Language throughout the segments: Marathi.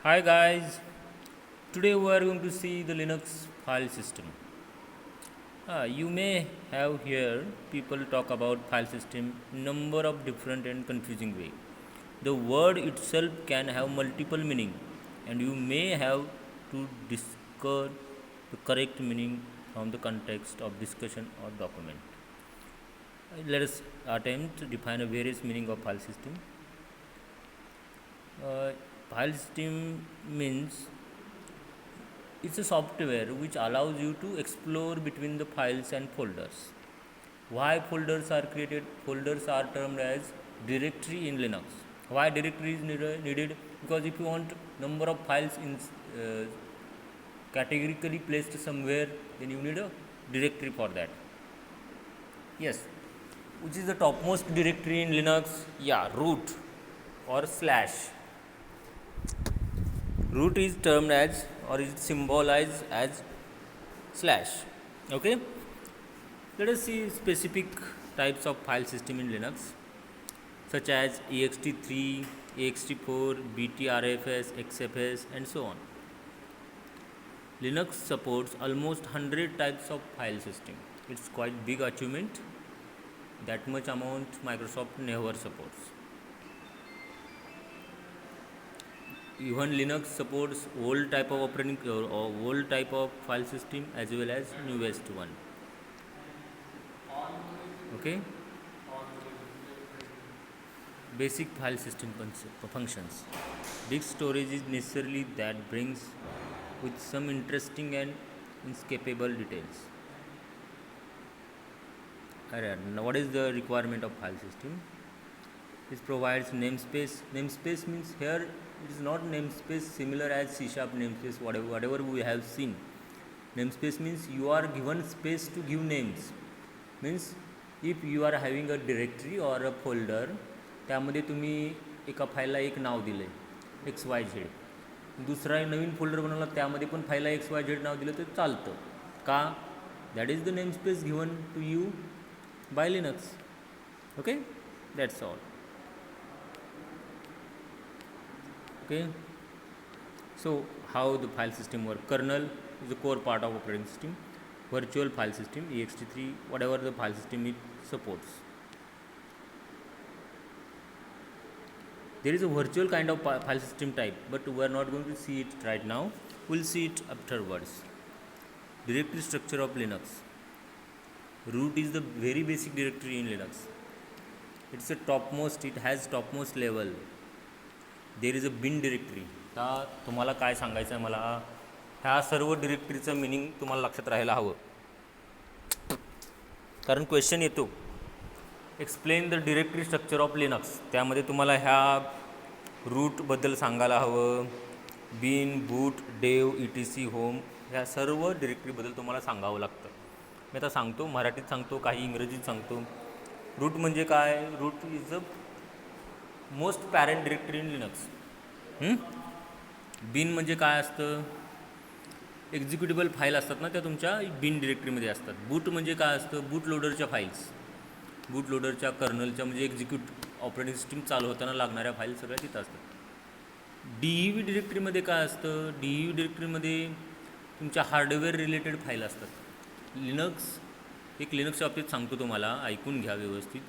Hi guys, today we are going to see the Linux file system. You may have heard people talk about file system number of different and confusing way. The word itself can have multiple meaning and you may have to discover the correct meaning from the context of discussion or document. Let us attempt to define a various meaning of file system. Uh, File system means it's a software which allows you to explore between the files and folders. Why folders are created? Folders are termed as directory in Linux. Why directory is needed? Because if you want number of files in categorically placed somewhere, then you need a directory for that. Yes, which is the topmost directory in Linux? Yeah, root or slash. Root is termed as or is symbolized as slash. Okay, let us see specific types of file system in Linux such as ext3, ext4, btrfs, xfs and so on. Linux supports almost 100 types of file system. It's quite big achievement. That much amount Microsoft never supports. Even Linux supports old type of operating or old type of file system as well as newest one. Okay, basic file system functions. Disk storage is necessarily that brings with some interesting and inescapable details. Alright, now what is the requirement of file system? It provides namespace. Namespace means here it is not namespace similar as C# namespace, whatever we have seen. Namespace means you are given space to give names. Means if you are having a directory or a folder, त्यामध्ये तुम्ही एका फाईलला एक नाव दिलं आहे XYZ. दुसरा नवीन फोल्डर बनवला त्यामध्ये पण फाईलला XYZ नाव दिलं तर चालतं का? That is the name space given to you by Linux. Okay, that's all. Okay, so how the file system work? Kernel is the core part of operating system. Virtual file system ext3, whatever the file system it supports. There is a virtual kind of file system type, but we are not going to see it right now. We'll see it afterwards. Directory structure of Linux. Root is the very basic directory in Linux. It's a topmost, it has topmost level. There is a bin directory. आता तुम्हाला काय सांगायचं आहे मला, ह्या सर्व डिरेक्टरीचं मिनिंग तुम्हाला लक्षात राहायला हवं, कारण क्वेश्चन येतो explain the directory structure of Linux. त्यामध्ये तुम्हाला ह्या रूटबद्दल सांगायला हवं, बिन, बूट, डेव, ETC, होम, ह्या सर्व डिरेक्टरीबद्दल तुम्हाला सांगावं लागतं. मी आता सांगतो, मराठीत सांगतो, काही इंग्रजीत सांगतो. रूट म्हणजे काय? Root is a most parent directory in Linux. Bin म्हणजे काय असतं? एक्झिक्युटेबल फाईल असतात ना, त्या तुमच्या बिन डिरेक्टरीमध्ये असतात. बूट म्हणजे काय असतं? बूट लोडरच्या फाईल्स, बूट लोडरच्या कर्नलच्या म्हणजे ऑपरेटिंग सिस्टीम चालू होताना लागणाऱ्या फाईल सगळ्या तिथं असतात. DEV डिरेक्टरीमध्ये काय असतं? DEV डिरेक्टरीमध्ये तुमच्या हार्डवेअर रिलेटेड फाईल असतात. लिनक्सच्या बाबतीत सांगतो तुम्हाला, ऐकून घ्या व्यवस्थित.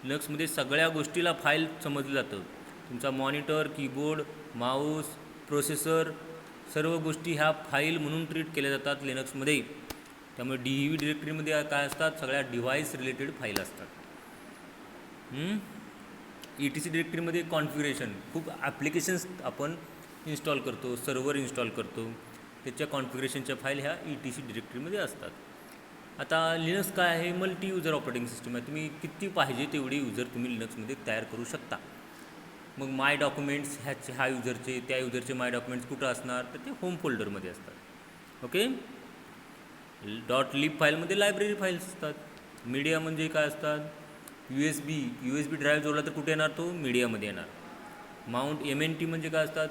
लिनक्समध्ये सगळ्या गोष्टीला फाईल समजलं जातं. तुमचा मॉनिटर, कीबोर्ड, माऊस, प्रोसेसर, सर्व गोष्टी ह्या फाईल म्हणून ट्रीट केल्या जातात लिनक्समध्ये. त्यामुळे DEV डिरेक्टरीमध्ये काय असतात? सगळ्या डिव्हाइस रिलेटेड फाईल असतात. ETC डिरेक्टरीमध्ये कॉन्फिगरेशन, खूप ॲप्लिकेशन्स आपण इन्स्टॉल करतो, सर्व्हर इन्स्टॉल करतो, त्याच्या कॉन्फिगरेशनच्या फाईल ह्या ETC डिरेक्टरीमध्ये असतात. आता लिनक्स काय आहे? मल्टी युजर ऑपरेटिंग सिस्टम आहे. तुम्ही किती पाहिजे तेवढी युजर तुम्ही लिनक्समध्ये तयार करू शकता. मग माय डॉक्युमेंट्स ह्या युजरचे, त्या युजरचे माय डॉक्युमेंट्स कुठं असणार? तर ते होम फोल्डरमध्ये असतात. ओके, .lib फाईलमध्ये लायब्ररी फाईल्स असतात. मीडिया म्हणजे काय असतात? USB ड्राईव्ह जोडला तर कुठे येणार? तो मीडियामध्ये येणार. माउंट, MNT म्हणजे काय असतात?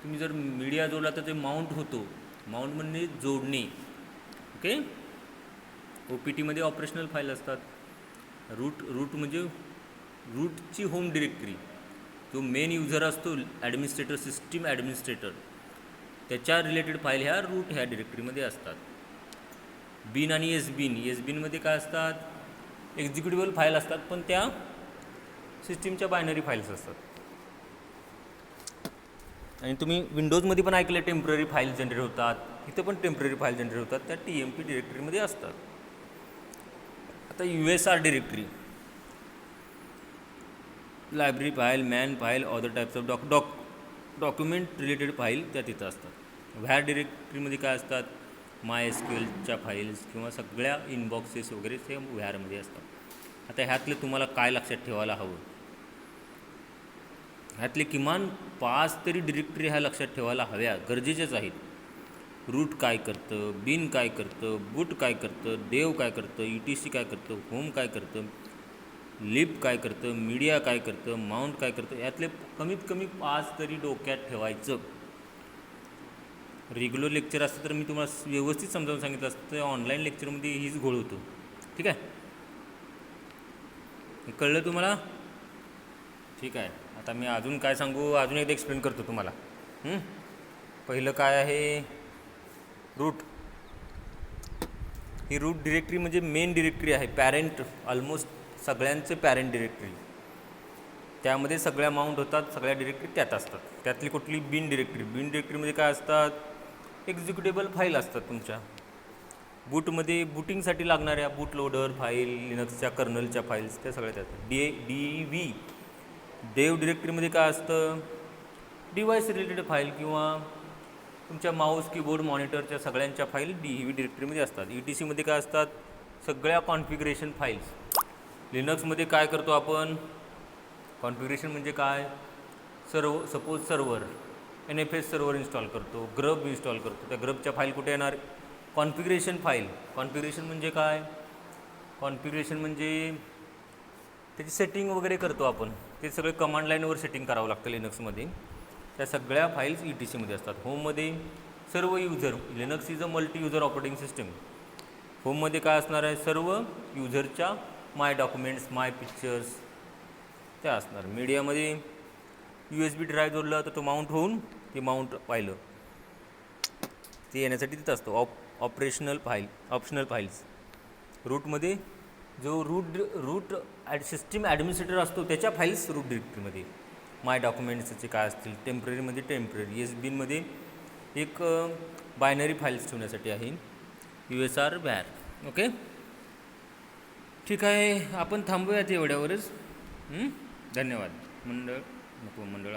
तुम्ही जर मीडिया जोडला तर ते माउंट होतो. माउंट म्हणजे जोडणे. ओके, OPTमध्ये ऑपरेशनल फाईल असतात. रूट म्हणजे रूटची होम डिरेक्टरी. जो मेन युजर असतो ॲडमिनिस्ट्रेटर, सिस्टीम ॲडमिनिस्ट्रेटर, त्याच्या रिलेटेड फाईल ह्या रूट ह्या डिरेक्टरीमध्ये असतात. बिन आणि एस बिनमध्ये काय असतात, एक्झिक्युटिबल फाईल असतात, पण त्या सिस्टीमच्या बायनरी फाईल्स असतात. आणि तुम्ही विंडोजमध्ये पण ऐकलं टेम्पररी फाईल जनरेट होतात, इथं पण टेम्पररी फाईल जनरेट होतात, त्या TMP डिरेक्टरीमध्ये असतात. आता USR directory, library file, man file, other types of document related file त्या तिथं असतात. व्हॅर डिरेक्टरीमध्ये काय असतात, MySQLच्या फाईल्स किंवा सगळ्या इनबॉक्सेस वगैरे ते व्हॅरमध्ये असतात. आता ह्यातलं तुम्हाला काय लक्षात ठेवायला हवं, ह्यातले किमान 5 तरी डिरेक्टरी ह्या लक्षात ठेवायला हव्या, गरजेच्याच आहेत. रूट काय करतं, बिन काय करतं, बूट काय करतं, देव काय करतं, ETC काय करतं, होम काय करतं, लिप काय करतं, मीडिया काय करतं, माउंट काय करतं, यातले कमीत कमी 5 तरी डोक्यात ठेवायचं. रेग्युलर लेक्चर असतं तर मी तुम्हाला व्यवस्थित समजावून सांगितलं असतं, तर ऑनलाईन लेक्चरमध्ये हीच घोळ होतो. ठीक आहे, हे कळलं तुम्हाला? ठीक आहे. आता मी अजून काय सांगू, अजून एकदा एक्सप्लेन करतो तुम्हाला. पहिलं काय आहे, रूट. ही रूट डिरेक्टरी म्हणजे मेन डिरेक्टरी आहे, पॅरेंट, ऑलमोस्ट सगळ्यांचे पॅरेंट डिरेक्टरी. त्यामध्ये सगळ्या माउंट होतात, सगळ्या डिरेक्टरी त्यात असतात. त्यातली कुठली बिन डिरेक्टरीमध्ये काय असतात, एक्झिक्युटेबल फाईल असतात तुमच्या. बूटमध्ये बूटिंगसाठी लागणाऱ्या बूट लोडर फाईल, लिनक्सच्या कर्नलच्या फाईल्स, त्या सगळ्या त्यात. DV देव डिरेक्टरीमध्ये काय असतं, डिव्हाइस रिलेटेड फाईल किंवा तुमच्या माऊस, कीबोर्ड, मॉनिटरच्या सगळ्यांच्या फाईल DV डिरेक्टरीमध्ये असतात. ETCमध्ये काय असतात, सगळ्या कॉन्फिगरेशन फाईल्स. लिनक्समध्ये काय करतो आपण, कॉन्फिगरेशन म्हणजे काय, suppose server, NFS server install करतो, ग्रब इन्स्टॉल करतो, त्या ग्रबच्या फाईल कुठे येणार, कॉन्फिगरेशन फाईल. कॉन्फिगरेशन म्हणजे काय, कॉन्फिगरेशन म्हणजे त्याची सेटिंग वगैरे करतो आपण, ते सगळे कमांड लाईनवर सेटिंग करावं लागतं लिनक्समध्ये. त्या सगळ्या फाईल्स ETCमध्ये असतात. होममध्ये सर्व user, Linux is a multi user operating system. होममध्ये काय असणार आहे, सर्व युजरच्या माय डॉक्युमेंट्स, माय पिक्चर्स त्या असणार. मीडियामध्ये USB ड्राईव्ह जोडला तर तो माउंट होऊन ते माउंट पाहिलं ते येण्यासाठी तिथं असतो. Operational optional files. रूटमध्ये जो रूट सिस्टीम ॲडमिनिस्ट्रेटर असतो त्याच्या फाईल्स रूट डिरेक्टरीमध्ये. माय डॉक्युमेंट्सचे काय असतील, टेम्पररी. बिनमध्ये एक बायनरी फाईल्स ठेवण्यासाठी आहे, USR व्हॅर. ओके, ठीक आहे, आपण थांबूयात एवढ्यावरच. धन्यवाद. मंडळ